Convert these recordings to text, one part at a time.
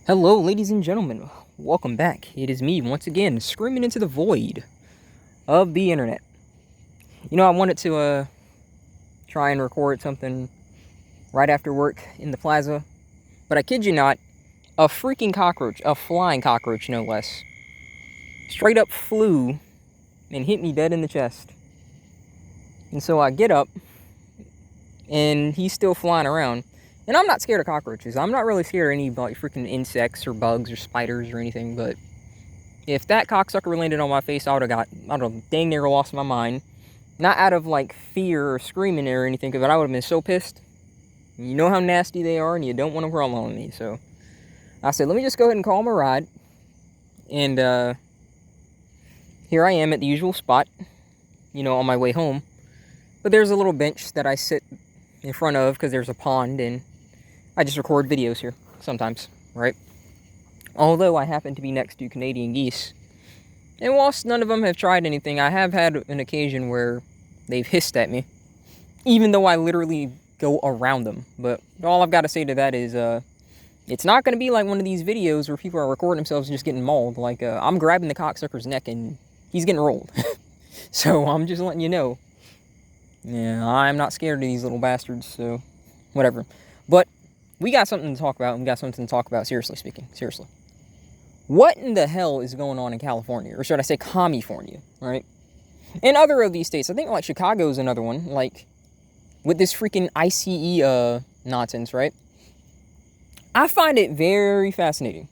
Hello, ladies and gentlemen. Welcome back. It is me, once again, screaming into the void of the internet. I wanted to try and record something right after work in the plaza, but I kid you not, a freaking cockroach, a flying cockroach no less, straight up flew and hit me dead in the chest. And so I get up, and he's still flying around. And I'm not scared of cockroaches. I'm not really scared of any freaking insects or bugs or spiders or anything, but if that cocksucker landed on my face, I would have dang near lost my mind. Not out of fear or screaming or anything, but I would have been so pissed. You know how nasty they are, and you don't want to crawl on me. So I said, let me just go ahead and call him a ride. And here I am at the usual spot, on my way home. But there's a little bench that I sit in front of because there's a pond, and I just record videos here sometimes, right? Although I happen to be next to Canadian geese. And whilst none of them have tried anything, I have had an occasion where they've hissed at me. Even though I literally go around them. But all I've got to say to that is, it's not going to be like one of these videos where people are recording themselves and just getting mauled. I'm grabbing the cocksucker's neck and he's getting rolled. So I'm just letting you know. Yeah, I'm not scared of these little bastards, so whatever. But we got something to talk about, and we got something to talk about, seriously speaking. Seriously. What in the hell is going on in California? Or should I say California, right? And other of these states, I think Chicago's another one, with this freaking ICE nonsense, right? I find it very fascinating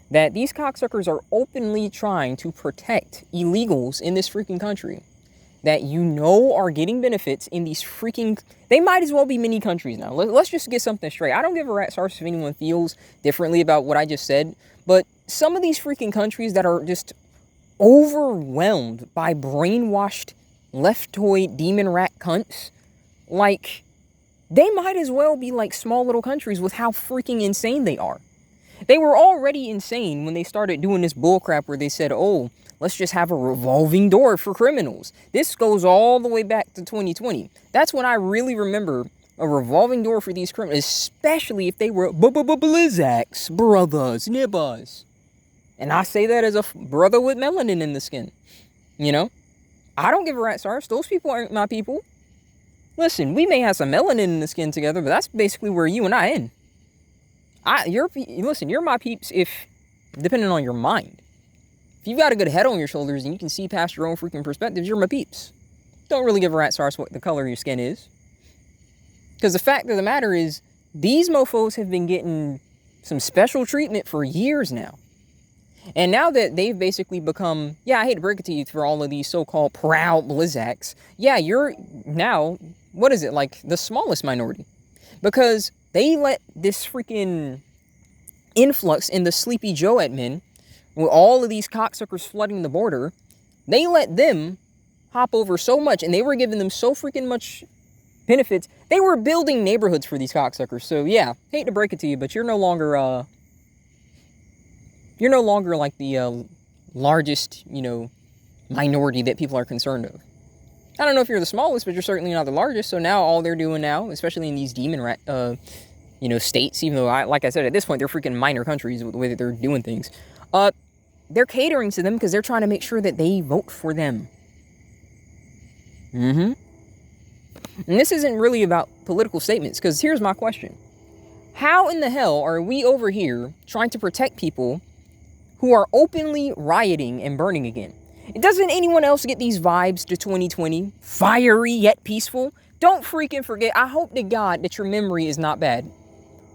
that these cocksuckers are openly trying to protect illegals in this freaking country that are getting benefits in these freaking... They might as well be mini countries now. Let's just get something straight. I don't give a rat's arse if anyone feels differently about what I just said, but some of these freaking countries that are just overwhelmed by brainwashed leftoid demon rat cunts, they might as well be small little countries with how freaking insane they are. They were already insane when they started doing this bullcrap where they said, oh, let's just have a revolving door for criminals. This goes all the way back to 2020. That's when I really remember a revolving door for these criminals, especially if they were Blizzaks, brothers, nibbas. And I say that as a brother with melanin in the skin. I don't give a rat's arse. Those people aren't my people. Listen, we may have some melanin in the skin together, but that's basically where you and I end. You're my peeps depending on your mind. If you've got a good head on your shoulders and you can see past your own freaking perspectives, you're my peeps. Don't really give a rat's arse what the color of your skin is. Because the fact of the matter is, these mofos have been getting some special treatment for years now. And now that they've basically become, I hate to break it to you for all of these so-called proud Blizzaks, you're now, the smallest minority. Because they let this freaking influx in the Sleepy Joe admin, with all of these cocksuckers flooding the border, they let them hop over so much, and they were giving them so freaking much benefits. They were building neighborhoods for these cocksuckers. So hate to break it to you, but you're no longer the largest, minority that people are concerned of. I don't know if you're the smallest, but you're certainly not the largest. So now all they're doing now, especially in these demon rat, states, even though like I said, at this point they're freaking minor countries with the way that they're doing things. They're catering to them because they're trying to make sure that they vote for them. And this isn't really about political statements, because here's my question. How in the hell are we over here trying to protect people who are openly rioting and burning again? Doesn't anyone else get these vibes to 2020? Fiery yet peaceful? Don't freaking forget. I hope to God that your memory is not bad.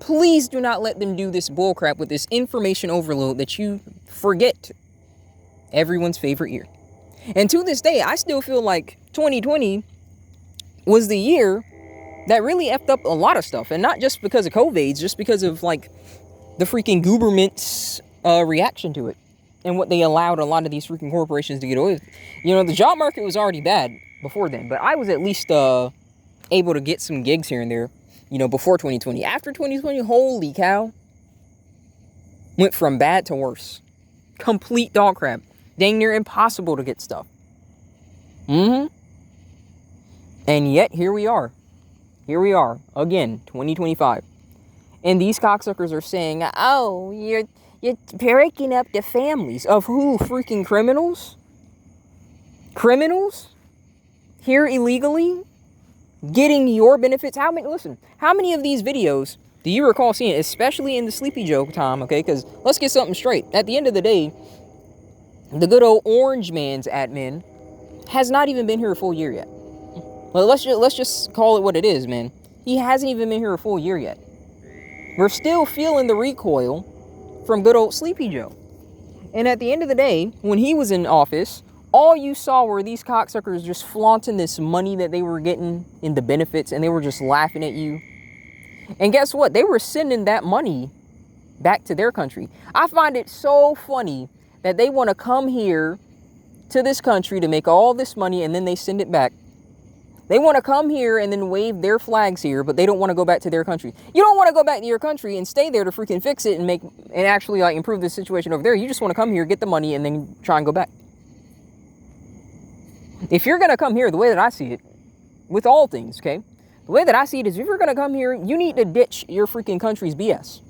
Please do not let them do this bullcrap with this information overload that you forget everyone's favorite year. And to this day, I still feel like 2020 was the year that really effed up a lot of stuff. And not just because of COVID, just because of the freaking government's reaction to it. And what they allowed a lot of these freaking corporations to get away with. The job market was already bad before then, but I was at least able to get some gigs here and there, before 2020. After 2020, holy cow, went from bad to worse. Complete dog crap. Dang near impossible to get stuff. And yet, here we are. Again, 2025. And these cocksuckers are saying, oh, you're breaking up the families of who? Freaking criminals? Criminals? Here illegally? Getting your benefits? How many of these videos do you recall seeing, especially in the Sleepy Joe time, okay? Because let's get something straight. At the end of the day, the good old Orange Man's admin has not even been here a full year yet. Well, let's just call it what it is, man. He hasn't even been here a full year yet. We're still feeling the recoil from good old Sleepy Joe. And at the end of the day, when he was in office, all you saw were these cocksuckers just flaunting this money that they were getting in the benefits, and they were just laughing at you. And guess what? They were sending that money back to their country. I find it so funny that they want to come here to this country to make all this money, and then they send it back. They want to come here and then wave their flags here, but they don't want to go back to their country. You don't want to go back to your country and stay there to freaking fix it and actually like improve the situation over there. You just want to come here, get the money, and then try and go back. If you're going to come here, the way that I see it, with all things, okay? The way that I see it is if you're going to come here, you need to ditch your freaking country's BS.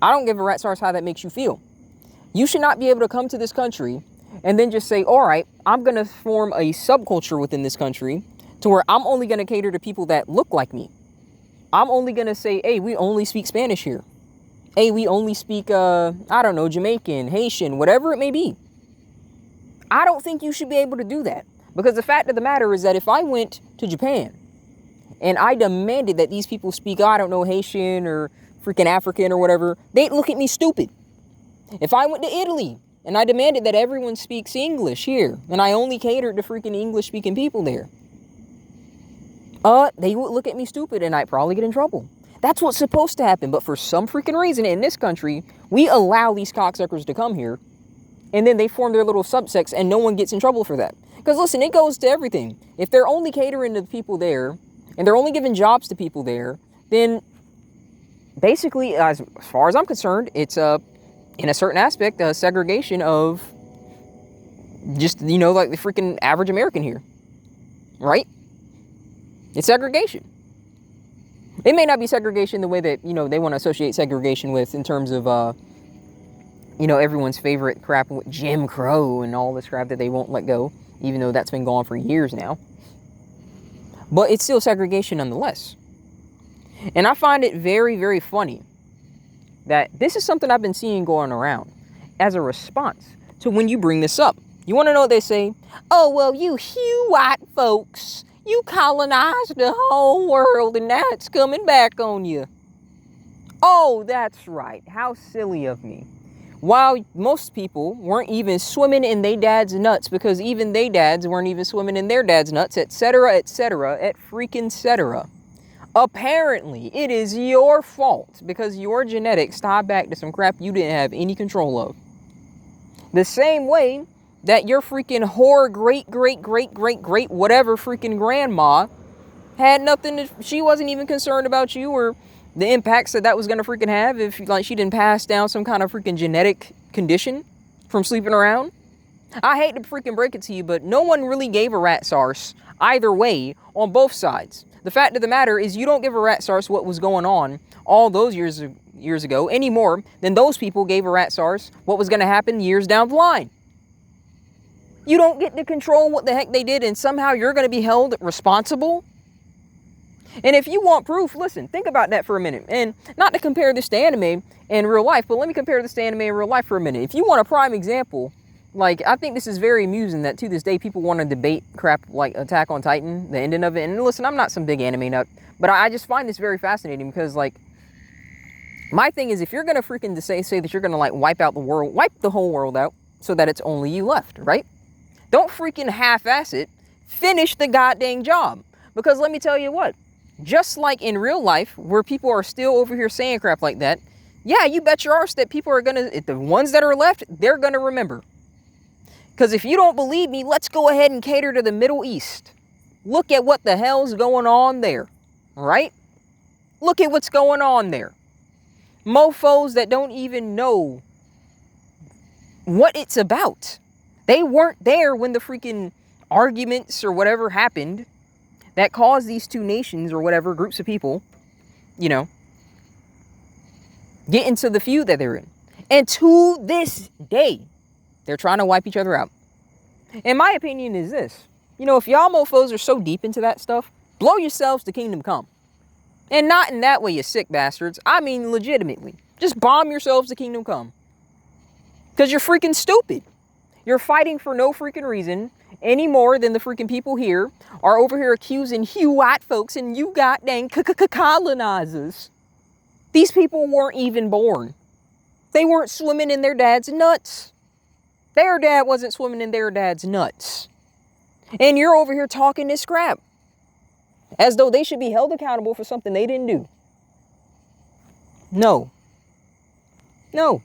I don't give a rat's arse how that makes you feel. You should not be able to come to this country and then just say, all right, I'm going to form a subculture within this country to where I'm only going to cater to people that look like me. I'm only going to say, hey, we only speak Spanish here. Hey, we only speak, I don't know, Jamaican, Haitian, whatever it may be. I don't think you should be able to do that. Because the fact of the matter is that if I went to Japan and I demanded that these people speak, I don't know, Haitian or freaking African or whatever, they'd look at me stupid. If I went to Italy and I demanded that everyone speaks English here and I only catered to freaking English-speaking people there, they would look at me stupid and I'd probably get in trouble. That's what's supposed to happen. But for some freaking reason in this country, we allow these cocksuckers to come here and then they form their little subsects and no one gets in trouble for that. Because listen, it goes to everything. If they're only catering to the people there and they're only giving jobs to people there, then basically, as far as I'm concerned, it's in a certain aspect, a segregation of just, like the freaking average American here. Right? It's segregation. It may not be segregation the way that, they want to associate segregation with in terms of, everyone's favorite crap with Jim Crow and all this crap that they won't let go, even though that's been gone for years now. But it's still segregation nonetheless. And I find it very, very funny that this is something I've been seeing going around as a response to when you bring this up. You want to know what they say? Oh, well, you white folks, you colonized the whole world and now it's coming back on you. Oh, that's right. How silly of me. While most people weren't even swimming in their dad's nuts because even their dads weren't even swimming in their dad's nuts, etc., etc., et freaking cetera. Apparently, it is your fault because your genetics tie back to some crap you didn't have any control of. The same way that your freaking whore great whatever freaking grandma had nothing to, she wasn't even concerned about you or the impacts that was going to freaking have if she didn't pass down some kind of freaking genetic condition from sleeping around. I hate to freaking break it to you, but no one really gave a rat's arse either way on both sides. The fact of the matter is you don't give a rat's arse what was going on all those years ago any more than those people gave a rat's arse what was going to happen years down the line. You don't get to control what the heck they did and somehow you're going to be held responsible. And if you want proof, listen, think about that for a minute. And not to compare this to anime in real life, but let me compare this to anime in real life for a minute. If you want a prime example, I think this is very amusing that to this day people want to debate crap like Attack on Titan, the ending of it. And listen, I'm not some big anime nut, but I just find this very fascinating because, my thing is if you're going to freaking say that you're going to, wipe out the world, wipe the whole world out so that it's only you left, right? Don't freaking half-ass it. Finish the goddamn job. Because let me tell you what. Just like in real life, where people are still over here saying crap like that, yeah, you bet your arse that people are going to, the ones that are left, they're going to remember. Because if you don't believe me, let's go ahead and cater to the Middle East. Look at what the hell's going on there, right? Look at what's going on there. Mofos that don't even know what it's about. They weren't there when the freaking arguments or whatever happened that caused these two nations or whatever, groups of people, get into the feud that they're in. And to this day, they're trying to wipe each other out. And my opinion is this. You know, if y'all mofos are so deep into that stuff, blow yourselves to kingdom come. And not in that way, you sick bastards. I mean, legitimately. Just bomb yourselves to kingdom come. Because you're freaking stupid. You're fighting for no freaking reason any more than the freaking people here are over here accusing you white folks and you goddamn colonizers. These people weren't even born. They weren't swimming in their dad's nuts. Their dad wasn't swimming in their dad's nuts. And you're over here talking this crap. As though they should be held accountable for something they didn't do. No. No.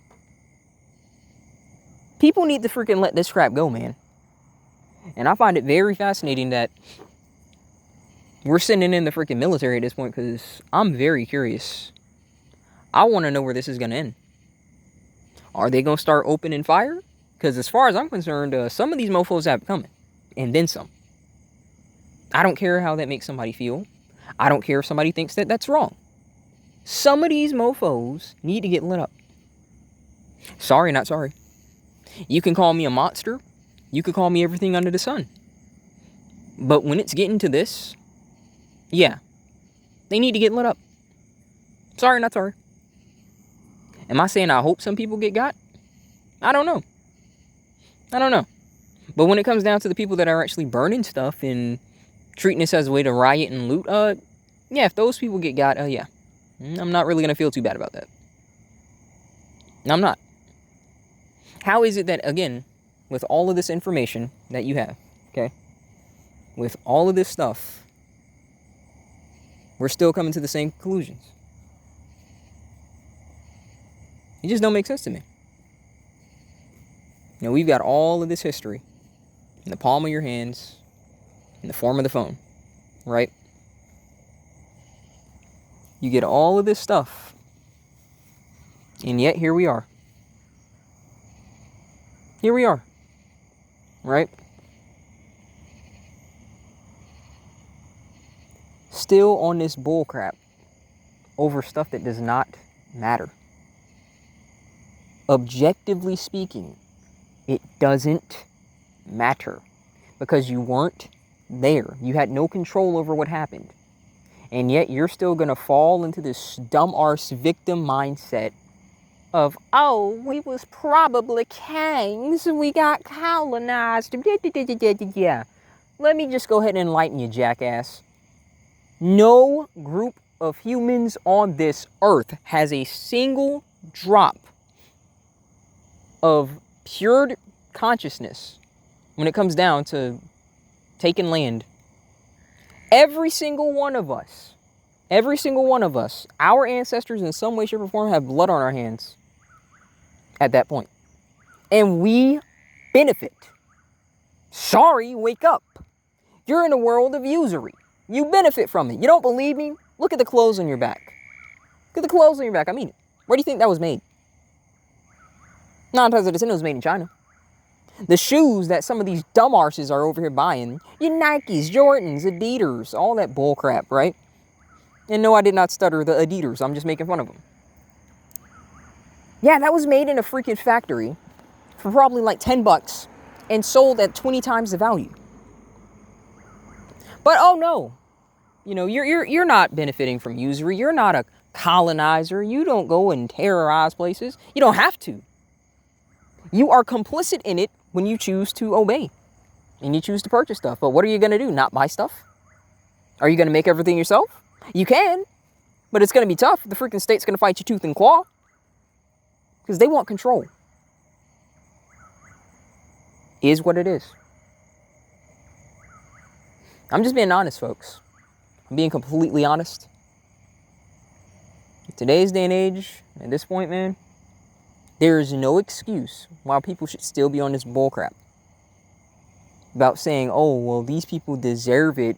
People need to freaking let this crap go, man. And I find it very fascinating that we're sending in the freaking military at this point because I'm very curious. I want to know where this is going to end. Are they going to start opening fire? Because as far as I'm concerned, some of these mofos have it coming. And then some. I don't care how that makes somebody feel. I don't care if somebody thinks that that's wrong. Some of these mofos need to get lit up. Sorry, not sorry. You can call me a monster. You could call me everything under the sun. But when it's getting to this, yeah, they need to get lit up. Sorry, not sorry. Am I saying I hope some people get got? I don't know. I don't know. But when it comes down to the people that are actually burning stuff and treating this as a way to riot and loot, yeah, if those people get got, yeah. I'm not really going to feel too bad about that. I'm not. How is it that, again, with all of this information that you have, okay, with all of this stuff, we're still coming to the same conclusions? It just don't make sense to me. You know, we've got all of this history in the palm of your hands, in the form of the phone, right? You get all of this stuff, and yet here we are. Here we are, right? Still on this bullcrap over stuff that does not matter. Objectively speaking, it doesn't matter because you weren't there. You had no control over what happened. And yet you're still going to fall into this dumb arse victim mindset of, oh, we was probably kings. We got colonized. Yeah. Let me just go ahead and enlighten you, jackass. No group of humans on this earth has a single drop of pure consciousness when it comes down to taking land. Every single one of us, our ancestors in some way, shape, or form have blood on our hands at that point. And we benefit. Sorry, wake up. You're in a world of usury. You benefit from it. You don't believe me? Look at the clothes on your back. Look at the clothes on your back. I mean it. Where do you think that was made? 9 times out of 10 it was made in China. The shoes that some of these dumb arses are over here buying, your Nikes, Jordans, Adidas, all that bullcrap, right? And no, I did not stutter the Adidas. I'm just making fun of them. Yeah, that was made in a freaking factory for probably like $10 and sold at 20 times the value. But oh no, you know, you're not benefiting from usury. You're not a colonizer. You don't go and terrorize places. You don't have to. You are complicit in it when you choose to obey and you choose to purchase stuff. But what are you going to do? Not buy stuff? Are you going to make everything yourself? You can, but it's going to be tough. The freaking state's going to fight you tooth and claw because they want control. Is what it is. I'm just being honest, folks. I'm being completely honest. In today's day and age, at this point, man, there is no excuse why people should still be on this bullcrap about saying, oh, well, these people deserve it.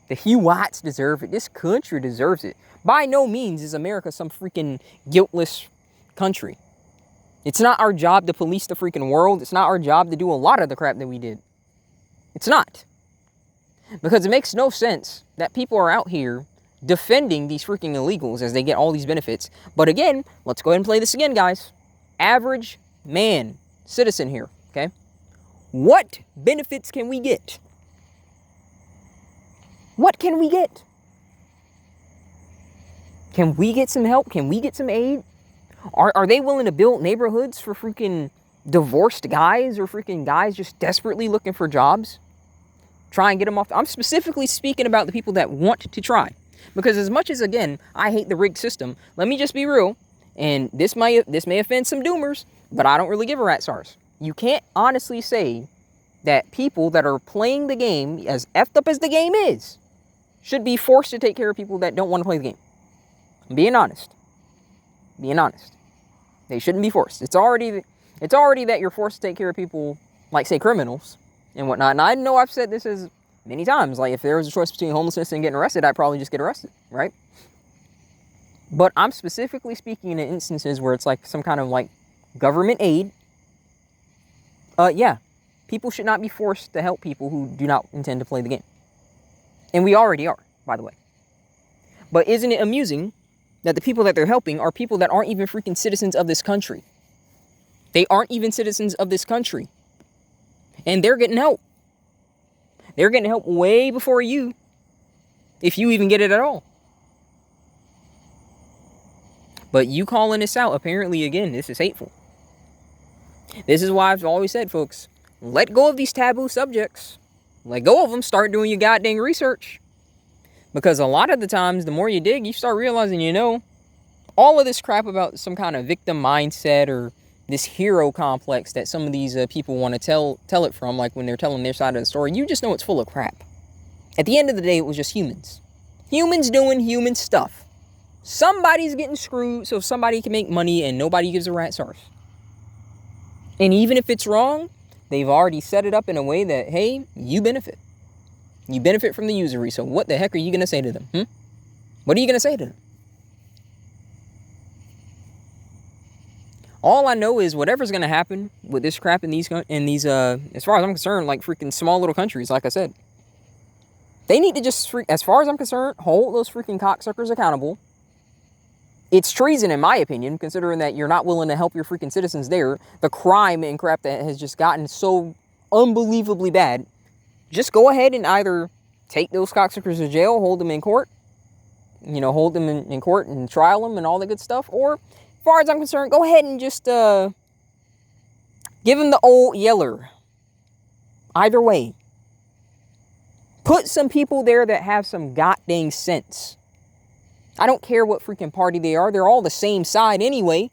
The Riots deserve it. This country deserves it. By no means is America some freaking guiltless country. It's not our job to police the freaking world. It's not our job to do a lot of the crap that we did. It's not. Because it makes no sense that people are out here defending these freaking illegals as they get all these benefits. But again, let's go ahead and play this again, guys. Average man, citizen here, okay? What benefits can we get? What can we get? Can we get some help? Can we get some aid? Are they willing to build neighborhoods for freaking divorced guys or freaking guys just desperately looking for jobs? Try and get them off. I'm specifically speaking about the people that want to try. Because as much as, again, I hate the rigged system, let me just be real. And this may offend some doomers, but I don't really give a rat's arse. You can't honestly say that people that are playing the game, as effed up as the game is, should be forced to take care of people that don't want to play the game. I'm being honest. Being honest. They shouldn't be forced. It's already that you're forced to take care of people like, say, criminals and whatnot. And I know I've said this as many times. Like, if there was a choice between homelessness and getting arrested, I'd probably just get arrested, right? But I'm specifically speaking in instances where it's like some kind of like government aid. Yeah, people should not be forced to help people who do not intend to play the game. And we already are, by the way. But isn't it amusing that the people that they're helping are people that aren't even freaking citizens of this country? They aren't even citizens of this country. And they're getting help. They're getting help way before you, if you even get it at all. But you calling this out, apparently, again, this is hateful. This is why I've always said, folks, let go of these taboo subjects. Let go of them. Start doing your goddamn research. Because a lot of the times, the more you dig, you start realizing, all of this crap about some kind of victim mindset or this hero complex that some of these people want to tell it from, like when they're telling their side of the story, you just know it's full of crap. At the end of the day, it was just humans. Humans doing human stuff. Somebody's getting screwed so somebody can make money and nobody gives a rat's arse. And even if it's wrong, they've already set it up in a way that, hey, you benefit. You benefit from the usury, so what the heck are you going to say to them? What are you going to say to them? All I know is whatever's going to happen with this crap in these, as far as I'm concerned, like freaking small little countries, like I said, they need to just, as far as I'm concerned, hold those freaking cocksuckers accountable. It's treason, in my opinion, considering that you're not willing to help your freaking citizens there. The crime and crap that has just gotten so unbelievably bad. Just go ahead and either take those cocksuckers to jail, hold them in court, hold them in court and trial them and all that good stuff. Or, as far as I'm concerned, go ahead and just give them the old yeller. Either way. Put some people there that have some goddamn sense. I don't care what freaking party they are. They're all the same side anyway.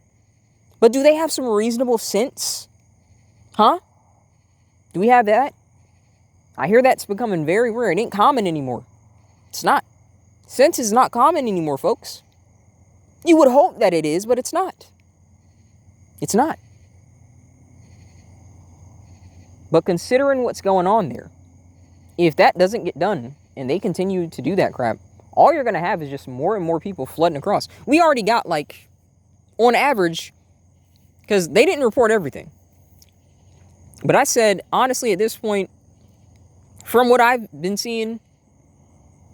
But do they have some reasonable sense? Huh? Do we have that? I hear that's becoming very rare. It ain't common anymore. It's not. Sense is not common anymore, folks. You would hope that it is, but it's not. It's not. But considering what's going on there, if that doesn't get done and they continue to do that crap, all you're going to have is just more and more people flooding across. We already got, like, on average, because they didn't report everything. But I said, honestly, at this point, from what I've been seeing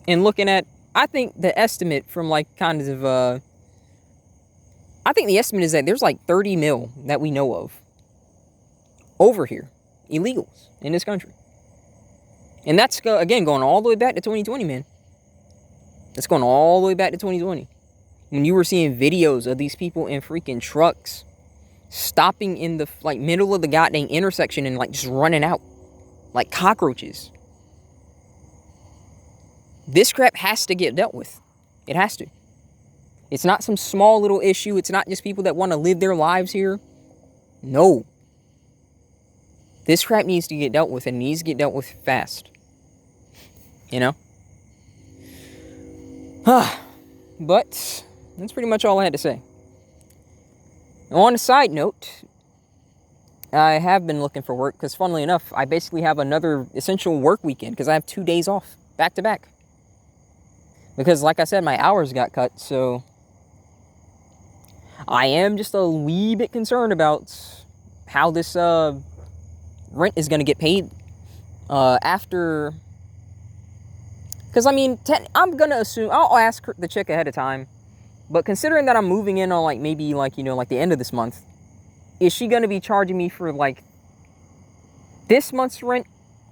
and looking at, I think the estimate from, like, kind of, I think the estimate is that there's, like, 30 mil that we know of over here. Illegals in this country. And that's, again, going all the way back to 2020, man. That's going all the way back to 2020. When you were seeing videos of these people in freaking trucks stopping in the middle of the goddamn intersection and just running out like cockroaches. This crap has to get dealt with. It has to. It's not some small little issue. It's not just people that want to live their lives here. No. This crap needs to get dealt with, and needs to get dealt with fast. But that's pretty much all I had to say. On a side note, I have been looking for work because, funnily enough, I basically have another essential work weekend because I have 2 days off back to back. Because, like I said, my hours got cut, so I am just a wee bit concerned about how this rent is going to get paid after. Because, I mean, I'm going to assume, I'll ask the chick ahead of time, but considering that I'm moving in on, like, maybe, like, you know, like the end of this month, is she going to be charging me for, like, this month's rent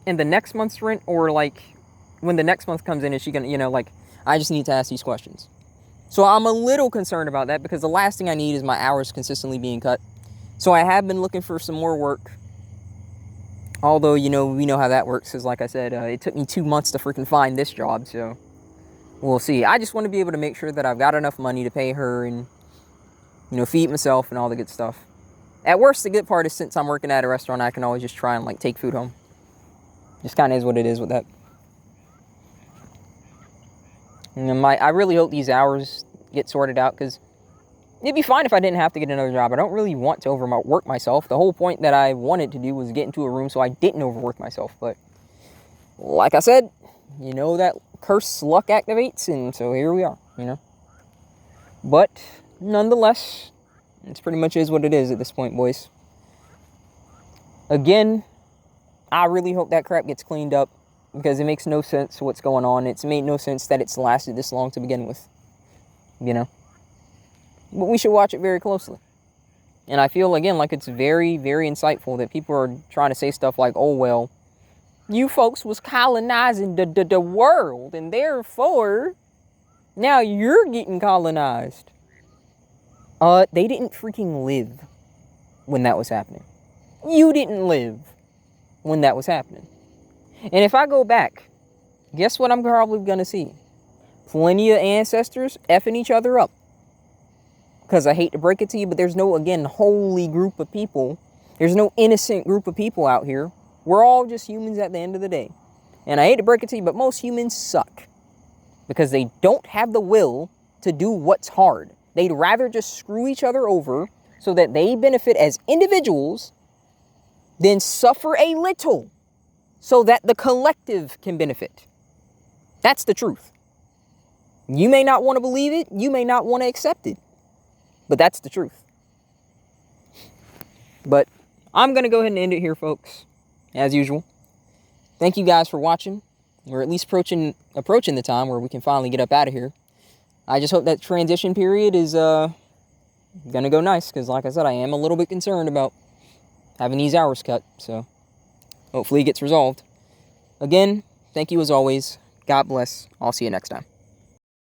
and the next month's rent? Or, like, when the next month comes in, is she going to, you know, like, I just need to ask these questions. So I'm a little concerned about that, because the last thing I need is my hours consistently being cut. So I have been looking for some more work. Although, you know, we know how that works, because like I said, it took me 2 months to freaking find this job, so we'll see. I just want to be able to make sure that I've got enough money to pay her and, you know, feed myself and all the good stuff. At worst, the good part is, since I'm working at a restaurant, I can always just try and, like, take food home. Just kind of is what it is with that. And I really hope these hours get sorted out, because it'd be fine if I didn't have to get another job. I don't really want to overwork myself. The whole point that I wanted to do was get into a room so I didn't overwork myself. But like I said, you know, that curse luck activates, and so here we are, you know. But nonetheless, it's pretty much is what it is at this point, boys. Again, I really hope that crap gets cleaned up, because it makes no sense what's going on. It's made no sense that it's lasted this long to begin with, you know. But we should watch it very closely. And I feel, again, like it's very, very insightful that people are trying to say stuff like, oh, well, you folks was colonizing the world, and therefore, now you're getting colonized. They didn't freaking live when that was happening. You didn't live when that was happening. And if I go back, guess what I'm probably going to see? Plenty of ancestors effing each other up. Because I hate to break it to you, but there's no, again, holy group of people. There's no innocent group of people out here. We're all just humans at the end of the day. And I hate to break it to you, but most humans suck. Because they don't have the will to do what's hard. They'd rather just screw each other over so that they benefit as individuals than suffer a little so that the collective can benefit. That's the truth. You may not want to believe it. You may not want to accept it. But that's the truth. But I'm going to go ahead and end it here, folks. As usual. Thank you guys for watching. We're at least approaching the time where we can finally get up out of here. I just hope that transition period is going to go nice. Because like I said, I am a little bit concerned about having these hours cut. So hopefully it gets resolved. Again, thank you as always. God bless. I'll see you next time.